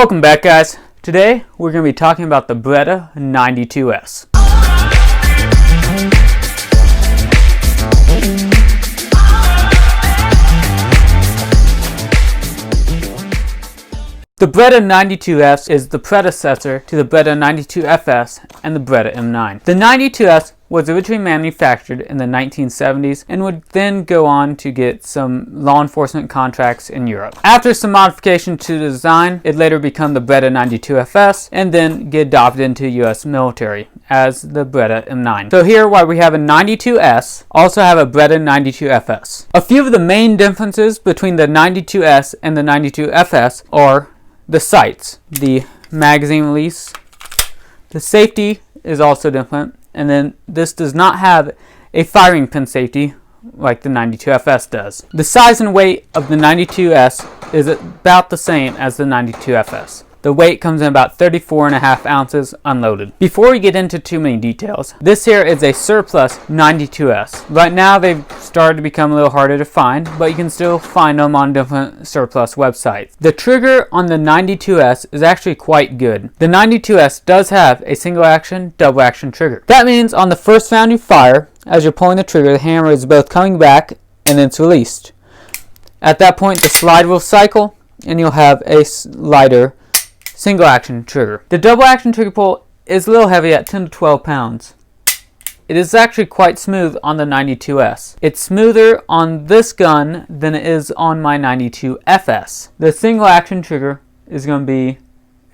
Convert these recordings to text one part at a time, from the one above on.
Welcome back, guys. Today we're going to be talking about the Beretta 92S. The Beretta 92S is the predecessor to the Beretta 92FS and the Beretta M9. The 92S was originally manufactured in the 1970s and would then go on to get some law enforcement contracts in Europe. After some modification to the design, it later became the Beretta 92FS and then get adopted into US military as the Beretta M9. So here, while we have a 92S, also have a Beretta 92FS. A few of the main differences between the 92S and the 92FS are the sights, the magazine release, the safety is also different, and then this does not have a firing pin safety like the 92FS does. The size and weight of the 92S is about the same as the 92FS. The weight comes in about 34.5 ounces unloaded. Before we get into too many details, this here is a surplus 92S. Right now they've started to become a little harder to find, but you can still find them on different surplus websites. The trigger on the 92S is actually quite good. The 92S does have a single action, double action trigger. That means on the first round you fire, as you're pulling the trigger, the hammer is both coming back and it's released. At that point the slide will cycle and you'll have a lighter single action trigger. The double action trigger pull is a little heavy at 10 to 12 pounds. It is actually quite smooth on the 92S. It's smoother on this gun than it is on my 92FS. The single action trigger is going to be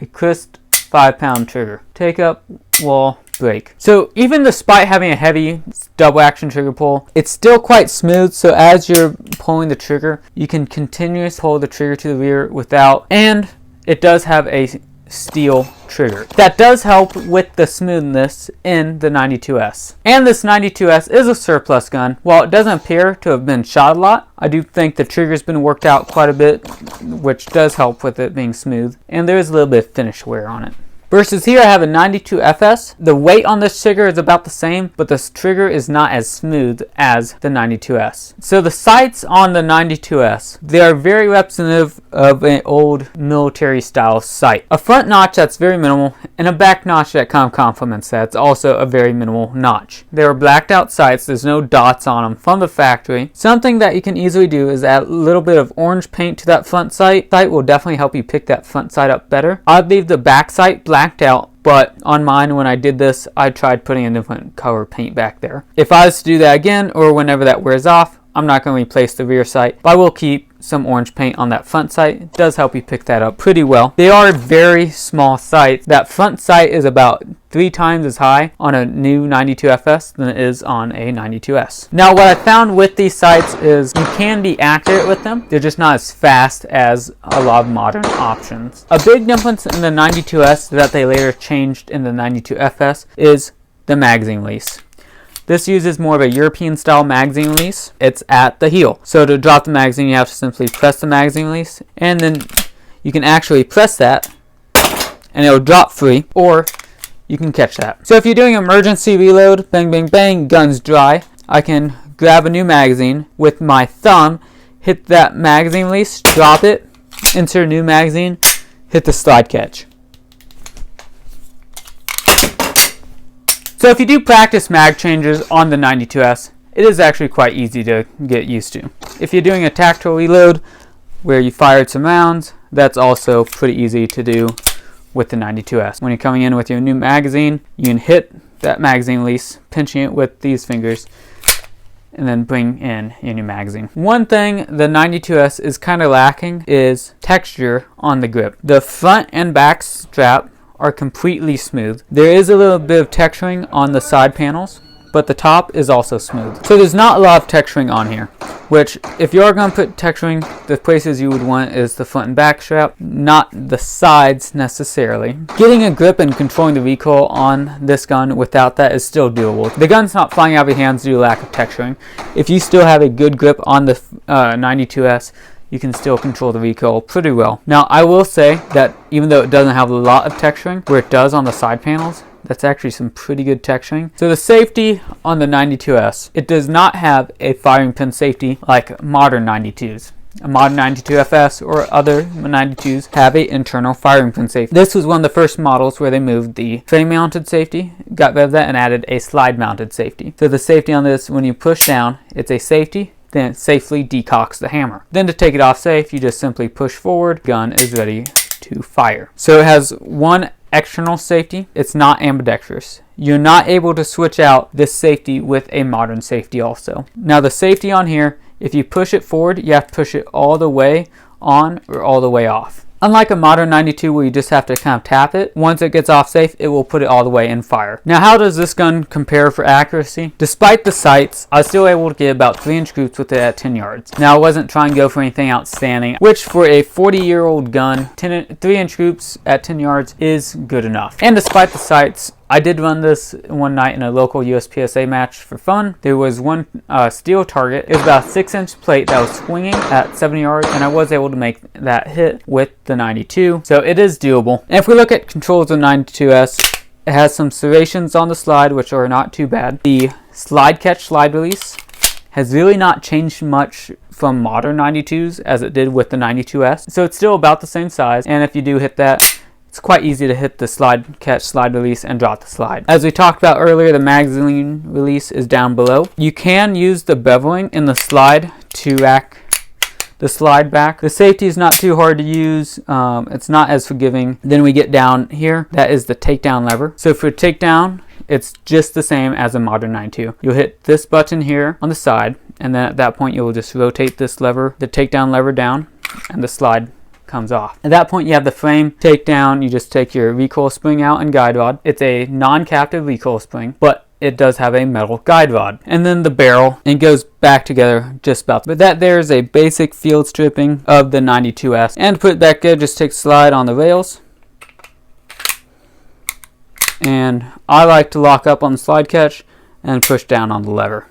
a crisp 5-pound trigger. Take up, wall, break. So even despite having a heavy double action trigger pull, it's still quite smooth, so as you're pulling the trigger, you can continuously pull the trigger to the rear without, and it does have a steel trigger. That does help with the smoothness in the 92S. And this 92S is a surplus gun. While it doesn't appear to have been shot a lot, I do think the trigger's been worked out quite a bit, which does help with it being smooth. And there is a little bit of finish wear on it. Versus here I have a 92FS. The weight on this trigger is about the same, but this trigger is not as smooth as the 92S. So the sights on the 92S, they are very representative of an old military style sight. A front notch that's very minimal, and a back notch that kind of complements that. It's also a very minimal notch. They are blacked out sights, there's no dots on them from the factory. Something that you can easily do is add a little bit of orange paint to that front sight. Sight will definitely help you pick that front sight up better. I'd leave the back sight blacked out, but on mine when I did this I tried putting a different color paint back there. If I was to do that again or whenever that wears off, I'm not going to replace the rear sight, but I will keep some orange paint on that front sight. It does help you pick that up pretty well. They are very small sights. That front sight is about 3 times as high on a new 92FS than it is on a 92S. Now what I found with these sights is you can be accurate with them. They're just not as fast as a lot of modern options. A big difference in the 92S that they later changed in the 92FS is the magazine release. This uses more of a European style magazine release. It's at the heel. So to drop the magazine, you have to simply press the magazine release, and then you can actually press that and it'll drop free, or you can catch that. So if you're doing emergency reload, bang, bang, bang, gun's dry, I can grab a new magazine with my thumb, hit that magazine release, drop it, insert a new magazine, hit the slide catch. So if you do practice mag changes on the 92S, it is actually quite easy to get used to. If you're doing a tactical reload where you fired some rounds, that's also pretty easy to do with the 92S. When you're coming in with your new magazine, you can hit that magazine release, pinching it with these fingers, and then bring in your new magazine. One thing the 92S is kind of lacking is texture on the grip. The front and back strap are completely smooth. There is a little bit of texturing on the side panels, but the top is also smooth. So there's not a lot of texturing on here, which if you're going to put texturing, the places you would want is the front and back strap, not the sides necessarily. Getting a grip and controlling the recoil on this gun without that is still doable. The gun's not flying out of your hands due to lack of texturing. If you still have a good grip on the 92S, you can still control the recoil pretty well. Now I will say that even though it doesn't have a lot of texturing, where it does on the side panels, that's actually some pretty good texturing. So the safety on the 92S, it does not have a firing pin safety like modern 92s. a modern 92FS or other 92s have an internal firing pin safety. This was one of the first models where they moved the frame mounted safety, got rid of that, and added a slide mounted safety. So the safety on this, when you push down, it's a safety, then it safely decocks the hammer. Then to take it off safe, you just simply push forward, gun is ready to fire. So it has one external safety. It's not ambidextrous. You're not able to switch out this safety with a modern safety also. Now the safety on here, if you push it forward, you have to push it all the way on or all the way off. Unlike a modern 92 where you just have to kind of tap it, once it gets off safe, it will put it all the way in fire. Now how does this gun compare for accuracy? Despite the sights, I was still able to get about 3-inch groups with it at 10 yards. Now I wasn't trying to go for anything outstanding, which for a 40-year-old gun, 3-inch groups at 10 yards is good enough. And despite the sights, I did run this one night in a local USPSA match for fun. There was one steel target. It was about a 6-inch plate that was swinging at 70 yards, and I was able to make that hit with the 92. So it is doable. And if we look at controls of 92S, it has some serrations on the slide, which are not too bad. The slide catch, slide release has really not changed much from modern 92s as it did with the 92S. So it's still about the same size, and if you do hit that, it's quite easy to hit the slide catch, slide release, and drop the slide. As we talked about earlier, the magazine release is down below. You can use the beveling in the slide to rack the slide back. The safety is not too hard to use. It's not as forgiving. Then we get down here. That is the takedown lever. So for takedown, it's just the same as a modern 92. You'll hit this button here on the side, and then at that point, you'll just rotate this lever, the takedown lever down, and the slide comes off. At that point, you have the frame takedown. You just take your recoil spring out and guide rod. It's a non-captive recoil spring, but it does have a metal guide rod. And then the barrel, and it goes back together just about. But that there is a basic field stripping of the 92S. And to put it back there, just take slide on the rails. And I like to lock up on the slide catch and push down on the lever.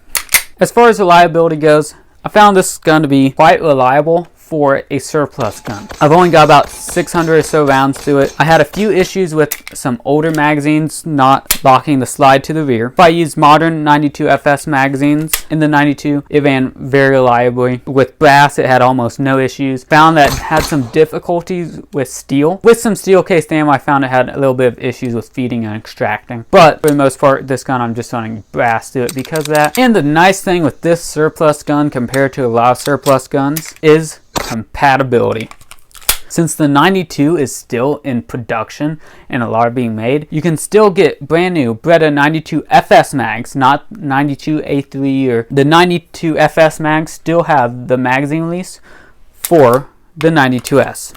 As far as reliability goes, I found this gun to be quite reliable for a surplus gun. I've only got about 600 or so rounds through it. I had a few issues with some older magazines not locking the slide to the rear. If I used modern 92FS magazines in the 92, it ran very reliably. With brass, it had almost no issues. Found that it had some difficulties with steel. With some steel cased ammo, I found it had a little bit of issues with feeding and extracting. But for the most part, this gun, I'm just running brass to it because of that. And the nice thing with this surplus gun compared to a lot of surplus guns is compatibility. Since the 92 is still in production and a lot are being made, you can still get brand new Beretta 92 FS mags, not 92 A3 or the 92 FS mags still have the magazine release for the 92S.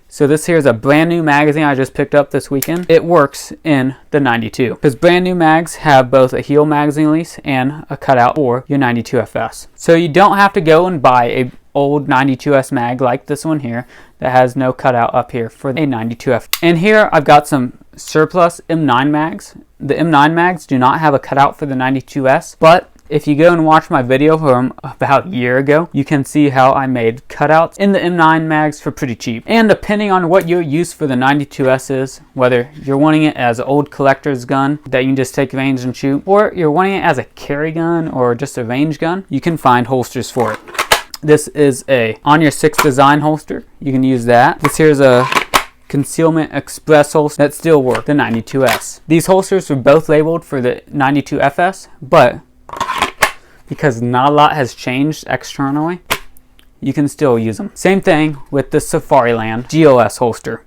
So this here is a brand new magazine I just picked up this weekend. It works in the 92 because brand new mags have both a heel magazine release and a cutout for your 92FS. So you don't have to go and buy a old 92S mag like this one here that has no cutout up here for a 92F. And here I've got some surplus M9 mags. The M9 mags do not have a cutout for the 92S, but if you go and watch my video from about a year ago, you can see how I made cutouts in the M9 mags for pretty cheap. And depending on what your use for the 92S is, whether you're wanting it as an old collector's gun that you can just take range and shoot, or you're wanting it as a carry gun or just a range gun, you can find holsters for it. This is a On Your 6 design holster. You can use that. This here is a Concealment Express holster that still works, the 92S. These holsters were both labeled for the 92FS, but because not a lot has changed externally, you can still use them. Same thing with the Safariland GLS holster.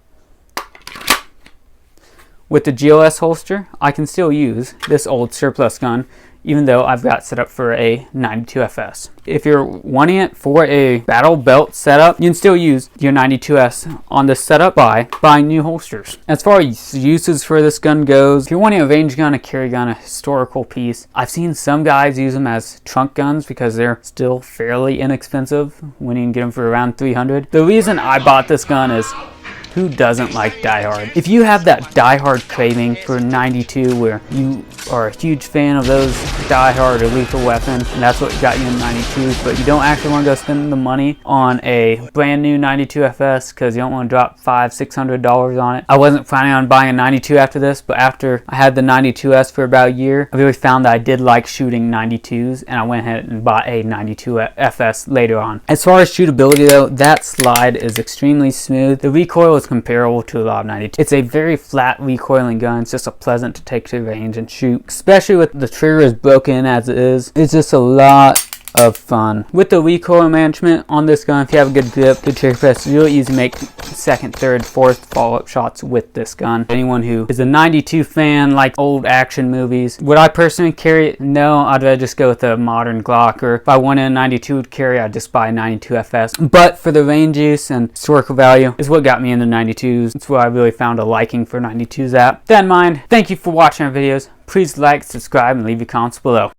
With the GLS holster, I can still use this old surplus gun even though I've got set up for a 92FS. If you're wanting it for a battle belt setup, you can still use your 92S on this setup by buying new holsters. As far as uses for this gun goes, if you're wanting a range gun, a carry gun, a historical piece, I've seen some guys use them as trunk guns because they're still fairly inexpensive when you can get them for around $300. The reason I bought this gun is who doesn't like Die Hard? If you have that Die Hard craving for 92 where you are a huge fan of those Die Hard or Lethal Weapon, and that's what got you in 92s, but you don't actually want to go spend the money on a brand new 92 FS because you don't want to drop $500-600 on it. I wasn't planning on buying a 92 after this, but after I had the 92S for about a year, I really found that I did like shooting 92s, and I went ahead and bought a 92 FS later on. As far as shootability though, that slide is extremely smooth. The recoil is comparable to a lot of 92. It's a very flat recoiling gun. It's just a pleasant to take to range and shoot, especially with the trigger as broken as it is. It's just a lot of fun. With the recoil management on this gun, if you have a good grip, good trigger press, it's really easy to make second, third, fourth follow-up shots with this gun. Anyone who is a 92 fan, like old action movies, would I personally carry it? No, I'd rather just go with a modern Glock, or if I wanted a 92 to carry, I'd just buy a 92 FS. But for the range use and historical value is what got me into 92s. It's where I really found a liking for 92s at. With that in mind, thank you for watching our videos. Please like, subscribe, and leave your comments below.